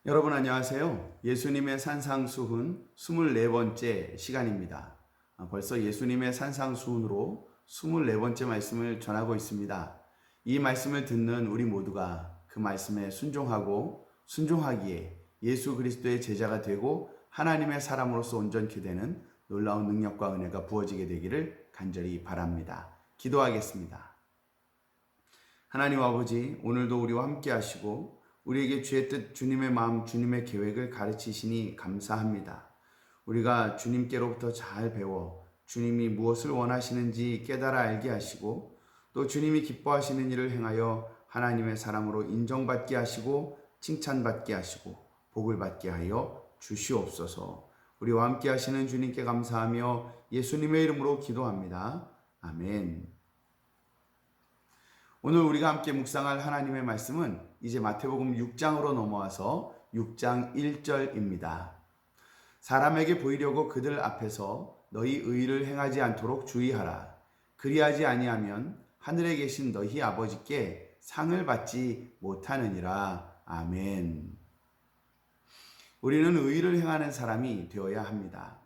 여러분 안녕하세요. 예수님의 산상수훈 24번째 시간입니다. 벌써 예수님의 산상수훈으로 24번째 말씀을 전하고 있습니다. 이 말씀을 듣는 우리 모두가 그 말씀에 순종하고 순종하기에 예수 그리스도의 제자가 되고 하나님의 사람으로서 온전케 되는 놀라운 능력과 은혜가 부어지게 되기를 간절히 바랍니다. 기도하겠습니다. 하나님 아버지, 오늘도 우리와 함께 하시고 우리에게 주의 뜻, 주님의 마음, 주님의 계획을 가르치시니 감사합니다. 우리가 주님께로부터 잘 배워 주님이 무엇을 원하시는지 깨달아 알게 하시고 또 주님이 기뻐하시는 일을 행하여 하나님의 사람으로 인정받게 하시고 칭찬받게 하시고 복을 받게 하여 주시옵소서. 우리와 함께 하시는 주님께 감사하며 예수님의 이름으로 기도합니다. 아멘. 오늘 우리가 함께 묵상할 하나님의 말씀은 이제 마태복음 6장으로 넘어와서 6장 1절입니다. 사람에게 보이려고 그들 앞에서 너희 의를 행하지 않도록 주의하라. 그리하지 아니하면 하늘에 계신 너희 아버지께 상을 받지 못하느니라. 아멘. 우리는 의를 행하는 사람이 되어야 합니다.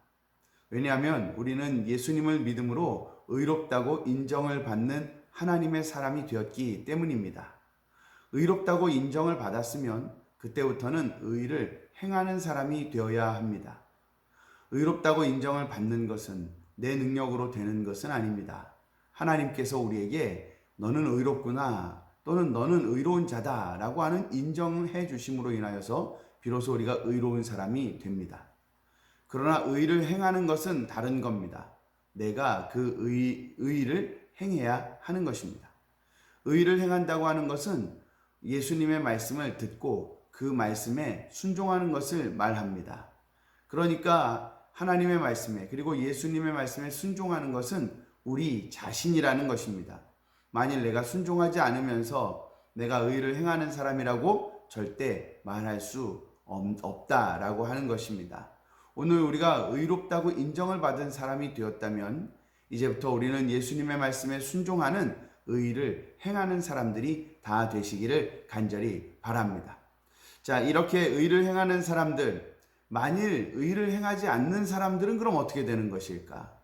왜냐하면 우리는 예수님을 믿음으로 의롭다고 인정을 받는 하나님의 사람이 되었기 때문입니다. 의롭다고 인정을 받았으면 그때부터는 의를 행하는 사람이 되어야 합니다. 의롭다고 인정을 받는 것은 내 능력으로 되는 것은 아닙니다. 하나님께서 우리에게 너는 의롭구나 또는 너는 의로운 자다 라고 하는 인정해 주심으로 인하여서 비로소 우리가 의로운 사람이 됩니다. 그러나 의를 행하는 것은 다른 겁니다. 내가 그 의를 행해야 하는 것입니다. 의를 행한다고 하는 것은 예수님의 말씀을 듣고 그 말씀에 순종하는 것을 말합니다. 그러니까 하나님의 말씀에 그리고 예수님의 말씀에 순종하는 것은 우리 자신이라는 것입니다. 만일 내가 순종하지 않으면서 내가 의를 행하는 사람이라고 절대 말할 수 없다라고 하는 것입니다. 오늘 우리가 의롭다고 인정을 받은 사람이 되었다면 이제부터 우리는 예수님의 말씀에 순종하는 의를 행하는 사람들이 다 되시기를 간절히 바랍니다. 자, 이렇게 의를 행하는 사람들, 만일 의를 행하지 않는 사람들은 그럼 어떻게 되는 것일까?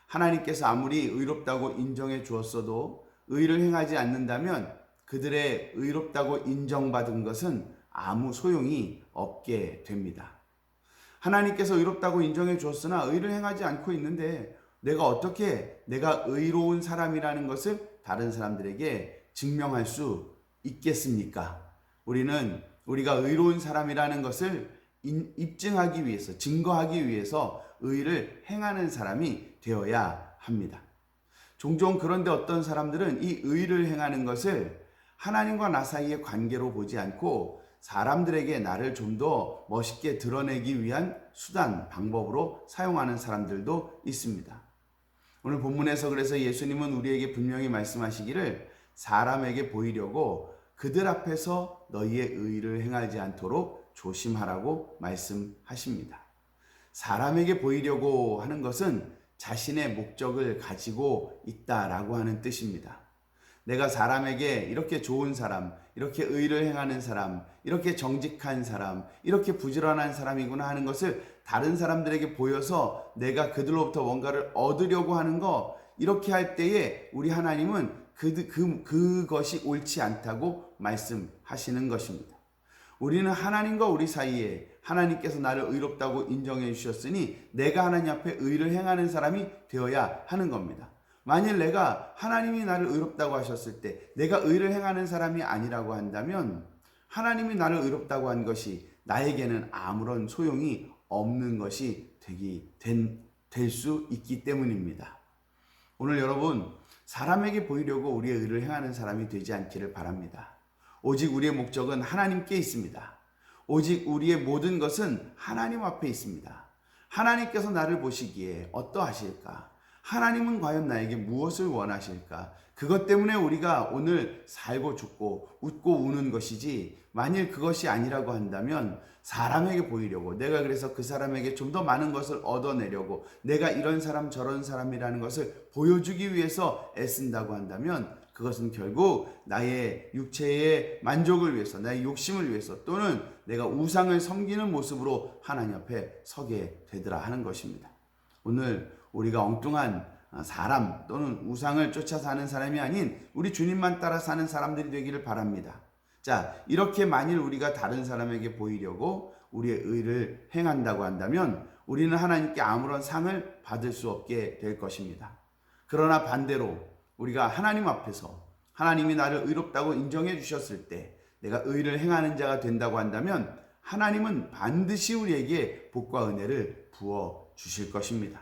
하나님께서 아무리 의롭다고 인정해 주었어도 의를 행하지 않는다면 그들의 의롭다고 인정받은 것은 아무 소용이 없게 됩니다. 하나님께서 의롭다고 인정해 주었으나 의를 행하지 않고 있는데 내가 어떻게 내가 의로운 사람이라는 것을 다른 사람들에게 증명할 수 있겠습니까? 우리는 우리가 의로운 사람이라는 것을 입증하기 위해서, 증거하기 위해서 의를 행하는 사람이 되어야 합니다. 종종 그런데 어떤 사람들은 이 의를 행하는 것을 하나님과 나 사이의 관계로 보지 않고 사람들에게 나를 좀 더 멋있게 드러내기 위한 수단, 방법으로 사용하는 사람들도 있습니다. 오늘 본문에서 그래서 예수님은 우리에게 분명히 말씀하시기를 사람에게 보이려고 그들 앞에서 너희의 의를 행하지 않도록 조심하라고 말씀하십니다. 사람에게 보이려고 하는 것은 자신의 목적을 가지고 있다라고 하는 뜻입니다. 내가 사람에게 이렇게 좋은 사람, 이렇게 의를 행하는 사람, 이렇게 정직한 사람, 이렇게 부지런한 사람이구나 하는 것을 다른 사람들에게 보여서 내가 그들로부터 뭔가를 얻으려고 하는 거, 이렇게 할 때에 우리 하나님은 그것이 옳지 않다고 말씀하시는 것입니다. 우리는 하나님과 우리 사이에 하나님께서 나를 의롭다고 인정해 주셨으니 내가 하나님 앞에 의를 행하는 사람이 되어야 하는 겁니다. 만일 내가 하나님이 나를 의롭다고 하셨을 때 내가 의를 행하는 사람이 아니라고 한다면 하나님이 나를 의롭다고 한 것이 나에게는 아무런 소용이 없는 것이 될 수 있기 때문입니다. 오늘 여러분, 사람에게 보이려고 우리의 의를 행하는 사람이 되지 않기를 바랍니다. 오직 우리의 목적은 하나님께 있습니다. 오직 우리의 모든 것은 하나님 앞에 있습니다. 하나님께서 나를 보시기에 어떠하실까? 하나님은 과연 나에게 무엇을 원하실까? 그것 때문에 우리가 오늘 살고 죽고 웃고 우는 것이지, 만일 그것이 아니라고 한다면 사람에게 보이려고, 내가 그래서 그 사람에게 좀 더 많은 것을 얻어내려고, 내가 이런 사람 저런 사람이라는 것을 보여주기 위해서 애쓴다고 한다면 그것은 결국 나의 육체의 만족을 위해서, 나의 욕심을 위해서, 또는 내가 우상을 섬기는 모습으로 하나님 앞에 서게 되더라 하는 것입니다. 오늘 우리가 엉뚱한 사람 또는 우상을 쫓아 사는 사람이 아닌 우리 주님만 따라 사는 사람들이 되기를 바랍니다. 자, 이렇게 만일 우리가 다른 사람에게 보이려고 우리의 의를 행한다고 한다면 우리는 하나님께 아무런 상을 받을 수 없게 될 것입니다. 그러나 반대로 우리가 하나님 앞에서 하나님이 나를 의롭다고 인정해 주셨을 때 내가 의를 행하는 자가 된다고 한다면 하나님은 반드시 우리에게 복과 은혜를 부어 주실 것입니다.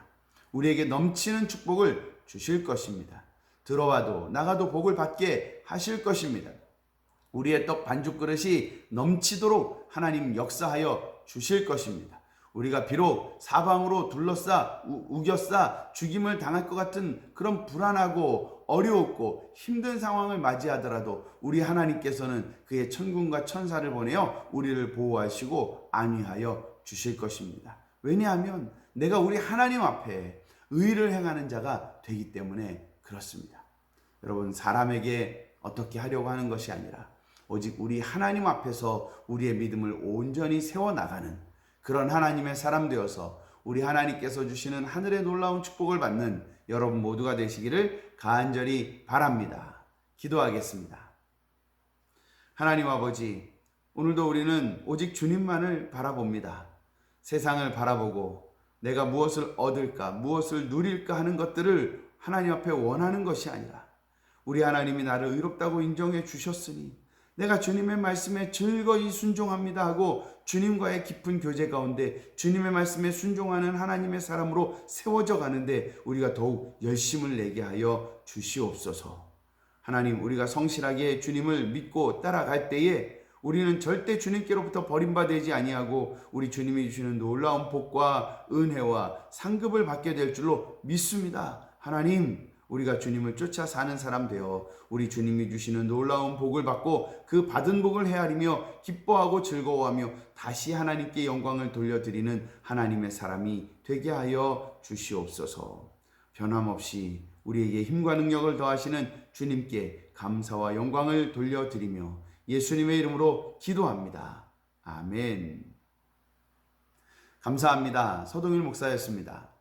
우리에게 넘치는 축복을 주실 것입니다. 들어와도 나가도 복을 받게 하실 것입니다. 우리의 떡 반죽 그릇이 넘치도록 하나님 역사하여 주실 것입니다. 우리가 비록 사방으로 둘러싸 우겨싸 죽임을 당할 것 같은 그런 불안하고 어려웠고 힘든 상황을 맞이하더라도 우리 하나님께서는 그의 천군과 천사를 보내어 우리를 보호하시고 안위하여 주실 것입니다. 왜냐하면 내가 우리 하나님 앞에 의를 행하는 자가 되기 때문에 그렇습니다. 여러분, 사람에게 어떻게 하려고 하는 것이 아니라 오직 우리 하나님 앞에서 우리의 믿음을 온전히 세워나가는 그런 하나님의 사람 되어서 우리 하나님께서 주시는 하늘의 놀라운 축복을 받는 여러분 모두가 되시기를 간절히 바랍니다. 기도하겠습니다. 하나님 아버지, 오늘도 우리는 오직 주님만을 바라봅니다. 세상을 바라보고 내가 무엇을 얻을까, 무엇을 누릴까 하는 것들을 하나님 앞에 원하는 것이 아니라 우리 하나님이 나를 의롭다고 인정해 주셨으니 내가 주님의 말씀에 즐거이 순종합니다 하고 주님과의 깊은 교제 가운데 주님의 말씀에 순종하는 하나님의 사람으로 세워져 가는데 우리가 더욱 열심을 내게 하여 주시옵소서. 하나님, 우리가 성실하게 주님을 믿고 따라갈 때에 우리는 절대 주님께로부터 버림받지 아니하고 우리 주님이 주시는 놀라운 복과 은혜와 상급을 받게 될 줄로 믿습니다. 하나님, 우리가 주님을 쫓아 사는 사람 되어 우리 주님이 주시는 놀라운 복을 받고 그 받은 복을 헤아리며 기뻐하고 즐거워하며 다시 하나님께 영광을 돌려드리는 하나님의 사람이 되게 하여 주시옵소서. 변함없이 우리에게 힘과 능력을 더하시는 주님께 감사와 영광을 돌려드리며 예수님의 이름으로 기도합니다. 아멘. 감사합니다. 서동일 목사였습니다.